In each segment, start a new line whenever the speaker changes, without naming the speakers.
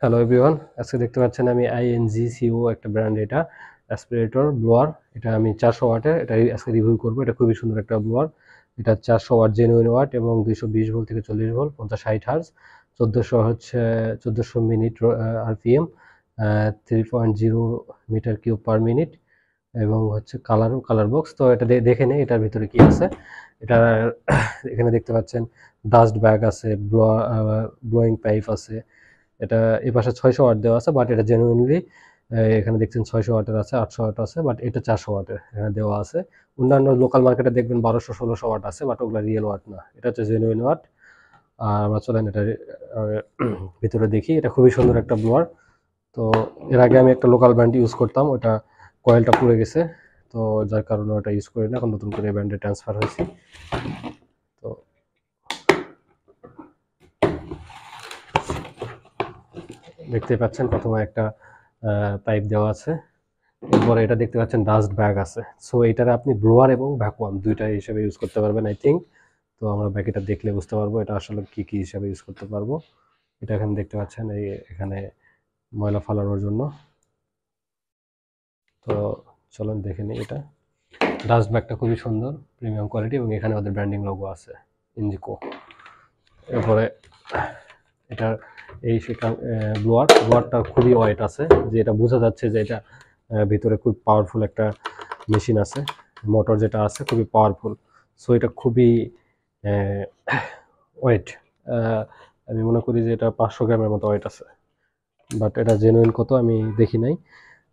Hello everyone, আজকে দেখতে পাচ্ছেন আমি INGCO একটা ব্র্যান্ড, এটা অ্যাসপিরেটর ব্লোয়ার। এটা আমি 400 ওয়াটের, এটা আজকে রিভিউ করব। এটা খুবই সুন্দর একটা ব্লোয়ার। এটা 400 ওয়াট জেনুইন ওয়াট এবং 220 ভোল্ট থেকে 40 volt, 50-60 hertz, 1400 minute RPM, 3.0 metre cube per minute, এবং হচ্ছে কালার বক্স। তো এটা দেখে নেই এটার ভিতরে কি আছে। এটা এখানে দেখতে পাচ্ছেন ডাস্ট ব্যাগ আছে, ব্লোয়িং পাইপ আছে। এটা এই পাশে 600 ওয়াট দেওয়া আছে, বাট এটা জেনুইনলি এখানে দেখছেন 600 ওয়াটের আছে, 800 ওয়াট আছে, বাট এটা 400 ওয়াটের এখানে দেওয়া আছে। অন্যান্য লোকাল মার্কেটে দেখবেন 1200-1600 ওয়াট আছে, বাট ওগুলো রিয়েল ওয়াট না, এটা হচ্ছে জেনুইন ওয়াট। আর আমরা চলেন এটা ভিতরে দেখি। এটা খুবই সুন্দর একটা ব্লোয়ার। তো এর আগে আমি একটা লোকাল ব্র্যান্ড ইউজ করতাম, ওটা কয়েলটা পুড়ে গেছে, তো যার কারণে ওটা ইউজ করি না, এখন নতুন করে ব্র্যান্ডে ট্রান্সফার হয়েছি। তো দেখতে পাচ্ছেন প্রথমে একটা পাইপ দেওয়া আছে, এরপরে এটা দেখতে পাচ্ছেন ডাস্ট ব্যাগ আছে। সো এটারে আপনি ব্লোয়ার এবং ভ্যাকুয়াম দুইটাই হিসেবে ইউজ করতে পারবেন আই থিঙ্ক। তো আমরা ব্যাগটা দেখলে বুঝতে পারবো এটা আসলে কি কি হিসাবে ইউজ করতে পারবো। এটা এখানে দেখতে পাচ্ছেন, এই এখানে ময়লা ফালানোর জন্য। তো চলুন দেখে নিই। এটা ডাস্ট ব্যাগটা খুবই সুন্দর, প্রিমিয়াম কোয়ালিটি, এবং এখানে ওদের ব্র্যান্ডিং লোগো আছে, ইনজিকো। এরপরে এটার এই ব্লোয়ারটা খুবই ওয়েট আছে, যে এটা বোঝা যাচ্ছে যে এটা ভিতরে খুব পাওয়ারফুল একটা মেশিন আছে, মোটর যেটা আছে খুবই পাওয়ারফুল। সো এটা খুবই ওয়েট, আমি মনে করি যে এটা 500 গ্রামের মতো ওয়েট আছে, বাট এটা জেনুইন কত আমি দেখি নাই।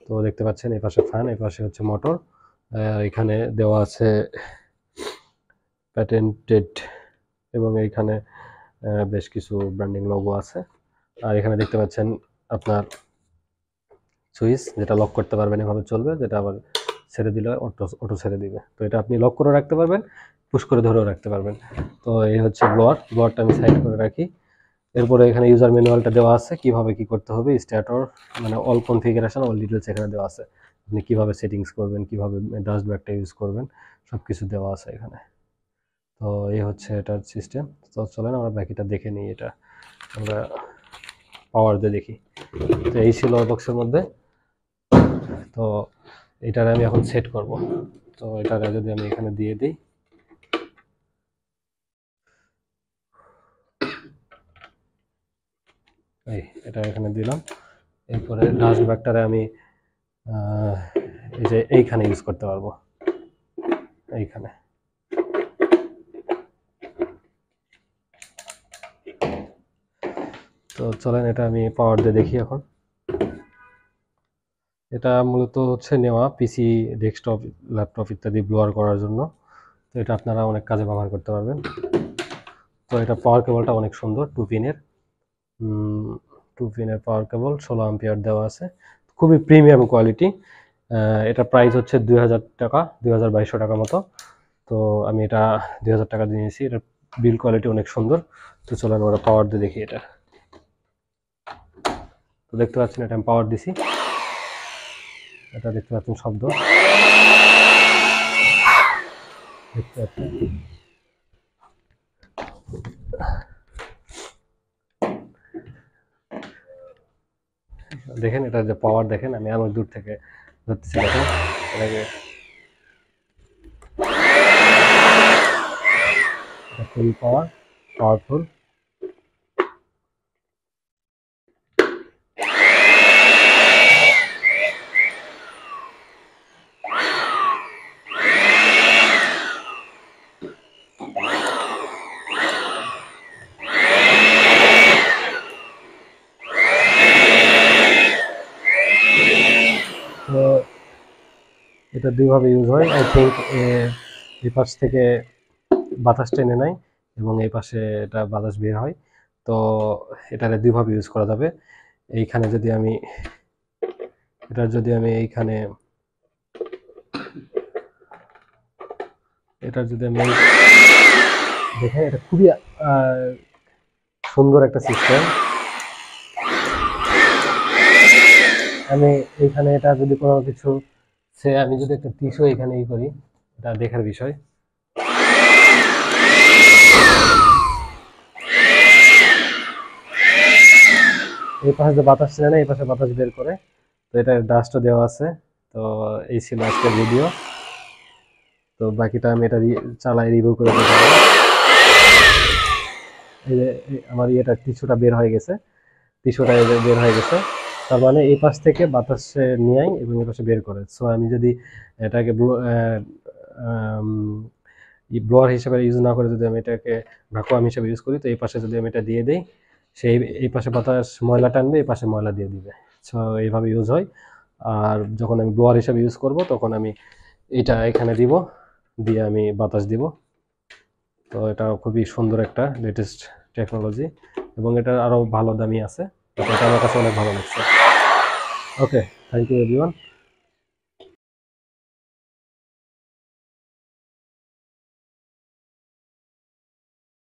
তো দেখতে পাচ্ছেন এই পাশে ফ্যান, এই পাশে হচ্ছে মোটর, এখানে দেওয়া আছে প্যাটেন্টেড, এবং এইখানে বেশ কিছু ব্র্যান্ডিং লোগো আছে। আর এখানে দেখতে পাচ্ছেন আপনার সুইচ, যেটা লক করতে পারবেন এভাবে চলবে, যেটা আবার ছেড়ে দিলে অটো ছেড়ে দিবে। তো এটা আপনি লক করে রাখতে পারবেন, পুশ করে ধরেও রাখতে পারবেন। তো এই হচ্ছে ব্লোয়ারটা আমি সাইড করে রাখি। এরপরে এখানে ইউজার ম্যানুয়ালটা দেওয়া আছে, কিভাবে কি করতে হবে, স্টার্টার মানে অল কনফিগারেশন, অল ডিটেলস এখানে দেওয়া আছে। আপনি কিভাবে সেটিংস করবেন, কিভাবে ডাস্ট ব্যাগটা ইউজ করবেন, সব কিছু দেওয়া আছে এখানে। তো এই হচ্ছে এটার সিস্টেম। তো চলেন আমরা বাকিটা দেখে নিই। এটা আমরা পাওয়ার দিয়ে দেখি। তো এই ছিল বক্সের মধ্যে। তো এটারে আমি এখন সেট করব। তো এটারে যদি আমি এখানে দিয়ে দিই, এটা এখানে দিলাম। এরপরে ডাস্ট ব্যাগটারে আমি এই যে এইখানে ইউজ করতে পারবো, এইখানে। তো চলেন এটা আমি পাওয়ার দিয়ে দেখি এখন। এটা মূলত হচ্ছে নেওয়া পিসি, ডেস্কটপ, ল্যাপটপ ইত্যাদি ব্লোয়ার করার জন্য। তো এটা আপনারা অনেক কাজে ব্যবহার করতে পারবেন। তো এটা পাওয়ার কেবলটা অনেক সুন্দর, 2 পিনের পাওয়ার কেবল, 16 অ্যাম্পিয়ার দেওয়া আছে, খুবই প্রিমিয়াম কোয়ালিটি। এটা প্রাইস হচ্ছে 2000 টাকা, 2200 টাকা মতো। তো আমি এটা 2000 টাকা দিয়ে নিয়েছি। এটার বিল কোয়ালিটি অনেক সুন্দর। তো চলেন আমরা পাওয়ার দিয়ে দেখি এটা। তো দেখতে পাচ্ছেন এটা আমি পাওয়ার দিছি, এটা দেখতে পাচ্ছেন শব্দ, দেখতে পাচ্ছেন। দেখেন এটা যে পাওয়ার, দেখেন আমি অনেক দূর থেকে ধরতেছি, দেখেন এটাকে, খুবই পাওয়ারফুল। তো এটা দুইভাবে ইউজ হয় আই থিঙ্ক। এই পাশ থেকে বাতাস টেনে নেয় এবং এই পাশে এটা বাতাস বের হয়। তো এটারে দুইভাবে ইউজ করা যাবে। এইখানে যদি আমি এইখানে দেখেন, এটা খুবই সুন্দর একটা সিস্টেম। আমি এইখানে এটা যদি কোনো কিছু আমি যদি একটা টিস্যু এখানে করি, এটা দেখার বিষয়। এই পাশে যে বাতাস ছিল না, এই পাশে বাতাস বের করে। তো এটা ডাস্টও দেওয়া আছে। তো এই ছিল আজকের ভিডিও। তো বাকিটা আমি এটা চালাই রিভিউ করে দেখাবো। এই যে আমার ইয়েটা টিস্যুটা বের হয়ে গেছে, টিস্যুটা বের হয়ে গেছে। তার মানে এই পাশ থেকে বাতাসে নিয়ে এবং এই পাশে বের করে। সো আমি যদি এটাকে ব্লোয়ার হিসেবে ইউজ না করে যদি আমি এটাকে ভ্যাকুয়াম হিসেবে ইউজ করি, তো এই পাশে যদি আমি এটা দিয়ে দিই, সেই এই পাশে বাতাস ময়লা টানবে, এই পাশে ময়লা দিয়ে দিবে। সো এইভাবে ইউজ হয়। আর যখন আমি ব্লোয়ার হিসেবে ইউজ করব, তখন আমি এটা এখানে দিব, দিয়ে আমি বাতাস দিব। তো এটা খুবই সুন্দর একটা লেটেস্ট টেকনোলজি, এবং এটা আরও ভালো দামি আছে। এটা আমার কাছে অনেক ভালো লাগছে। ওকে, থ্যাংক ইউ এভরিওয়ান।